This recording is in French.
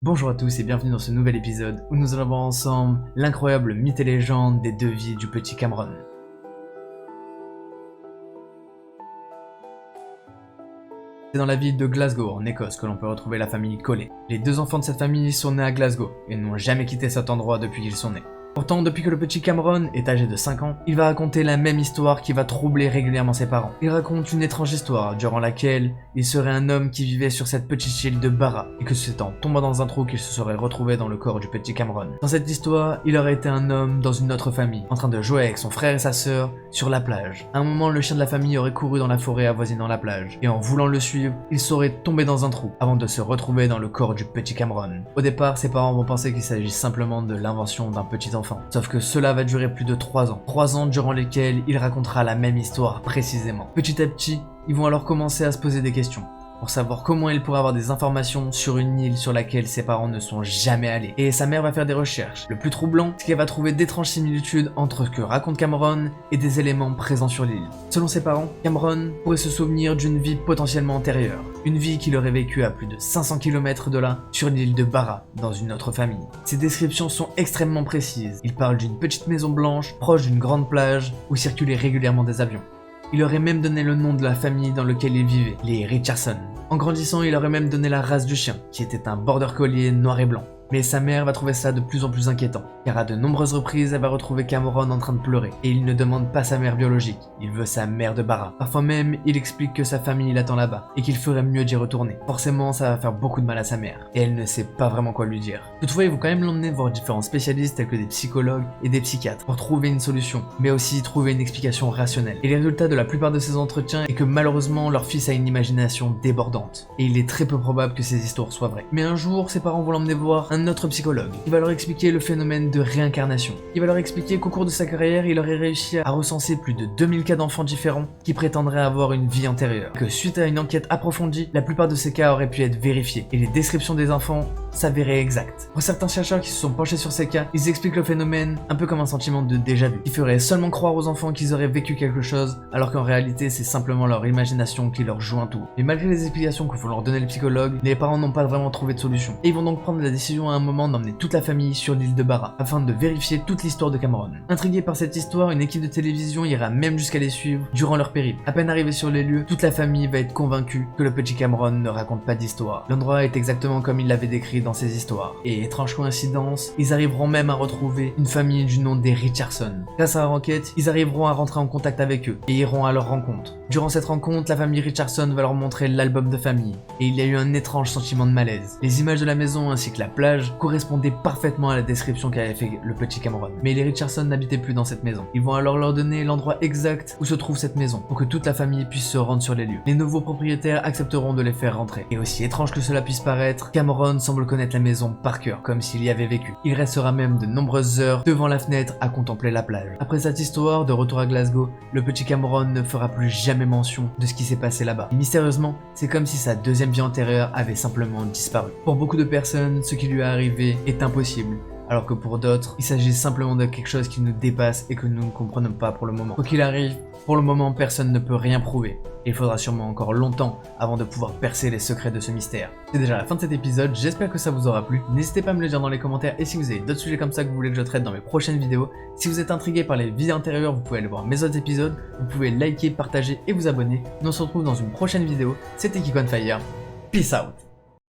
Bonjour à tous et bienvenue dans ce nouvel épisode où nous allons voir ensemble l'incroyable mythe et légende des deux vies du petit Cameron. C'est dans la ville de Glasgow, en Écosse, que l'on peut retrouver la famille Collet. Les deux enfants de cette famille sont nés à Glasgow et n'ont jamais quitté cet endroit depuis qu'ils sont nés. Pourtant, depuis que le petit Cameron est âgé de 5 ans, il va raconter la même histoire qui va troubler régulièrement ses parents. Il raconte une étrange histoire durant laquelle il serait un homme qui vivait sur cette petite île de Barra et que c'est en tombant dans un trou qu'il se serait retrouvé dans le corps du petit Cameron. Dans cette histoire, il aurait été un homme dans une autre famille, en train de jouer avec son frère et sa sœur sur la plage. À un moment, le chien de la famille aurait couru dans la forêt avoisinant la plage et en voulant le suivre, il serait tombé dans un trou avant de se retrouver dans le corps du petit Cameron. Au départ, ses parents vont penser qu'il s'agit simplement de l'invention d'un petit enfant. Sauf que cela va durer plus de 3 ans. 3 ans durant lesquels il racontera la même histoire précisément. Petit à petit, ils vont alors commencer à se poser des questions pour savoir comment il pourrait avoir des informations sur une île sur laquelle ses parents ne sont jamais allés. Et sa mère va faire des recherches. Le plus troublant, c'est qu'elle va trouver d'étranges similitudes entre ce que raconte Cameron et des éléments présents sur l'île. Selon ses parents, Cameron pourrait se souvenir d'une vie potentiellement antérieure. Une vie qu'il aurait vécue à plus de 500 km de là, sur l'île de Barra, dans une autre famille. Ces descriptions sont extrêmement précises. Il parle d'une petite maison blanche, proche d'une grande plage, où circulaient régulièrement des avions. Il aurait même donné le nom de la famille dans laquelle il vivait, les Richardson. En grandissant, il aurait même donné la race du chien, qui était un border collie noir et blanc. Mais sa mère va trouver ça de plus en plus inquiétant, car à de nombreuses reprises, elle va retrouver Cameron en train de pleurer. Et il ne demande pas sa mère biologique, il veut sa mère de Barra. Parfois même, il explique que sa famille l'attend là-bas, et qu'il ferait mieux d'y retourner. Forcément, ça va faire beaucoup de mal à sa mère, et elle ne sait pas vraiment quoi lui dire. Toutefois, ils vont quand même l'emmener voir différents spécialistes tels que des psychologues et des psychiatres, pour trouver une solution, mais aussi trouver une explication rationnelle. Et les résultats de la plupart de ces entretiens est que malheureusement, leur fils a une imagination débordante, et il est très peu probable que ces histoires soient vraies. Mais un jour, ses parents vont l'emmener voir un autre psychologue. Il va leur expliquer le phénomène de réincarnation. Il va leur expliquer qu'au cours de sa carrière, il aurait réussi à recenser plus de 2000 cas d'enfants différents qui prétendraient avoir une vie antérieure. Que suite à une enquête approfondie, la plupart de ces cas auraient pu être vérifiés et les descriptions des enfants s'avéraient exactes. Pour certains chercheurs qui se sont penchés sur ces cas, ils expliquent le phénomène un peu comme un sentiment de déjà-vu, qui ferait seulement croire aux enfants qu'ils auraient vécu quelque chose, alors qu'en réalité c'est simplement leur imagination qui leur joue un tour. Mais malgré les explications que vont leur donner les psychologues, les parents n'ont pas vraiment trouvé de solution. Et ils vont donc prendre la décision à un moment d'emmener toute la famille sur l'île de Barra, afin de vérifier toute l'histoire de Cameron. Intrigué par cette histoire, une équipe de télévision ira même jusqu'à les suivre durant leur périple. À peine arrivés sur les lieux, toute la famille va être convaincue que le petit Cameron ne raconte pas d'histoire. L'endroit est exactement comme il l'avait décrit dans ses histoires. Et étrange coïncidence, ils arriveront même à retrouver une famille du nom des Richardson. Grâce à leur enquête, ils arriveront à rentrer en contact avec eux et iront à leur rencontre. Durant cette rencontre, la famille Richardson va leur montrer l'album de famille et il y a eu un étrange sentiment de malaise. Les images de la maison ainsi que la plage correspondaient parfaitement à la description qu'avait fait le petit Cameron. Mais les Richardson n'habitaient plus dans cette maison. Ils vont alors leur donner l'endroit exact où se trouve cette maison pour que toute la famille puisse se rendre sur les lieux. Les nouveaux propriétaires accepteront de les faire rentrer. Et aussi étrange que cela puisse paraître, Cameron semble connaître la maison par cœur, comme s'il y avait vécu. Il restera même de nombreuses heures devant la fenêtre à contempler la plage. Après cette histoire, de retour à Glasgow, le petit Cameron ne fera plus jamais mention de ce qui s'est passé là-bas. Et mystérieusement, c'est comme si sa deuxième vie antérieure avait simplement disparu. Pour beaucoup de personnes, ce qui lui est arrivé est impossible, alors que pour d'autres, il s'agit simplement de quelque chose qui nous dépasse et que nous ne comprenons pas pour le moment. Quoi qu'il arrive, pour le moment, personne ne peut rien prouver. Et il faudra sûrement encore longtemps avant de pouvoir percer les secrets de ce mystère. C'est déjà la fin de cet épisode, j'espère que ça vous aura plu. N'hésitez pas à me le dire dans les commentaires et si vous avez d'autres sujets comme ça que vous voulez que je traite dans mes prochaines vidéos. Si vous êtes intrigué par les vies intérieures, vous pouvez aller voir mes autres épisodes. Vous pouvez liker, partager et vous abonner. Nous on se retrouve dans une prochaine vidéo. C'était Kiko on Fire. Peace out.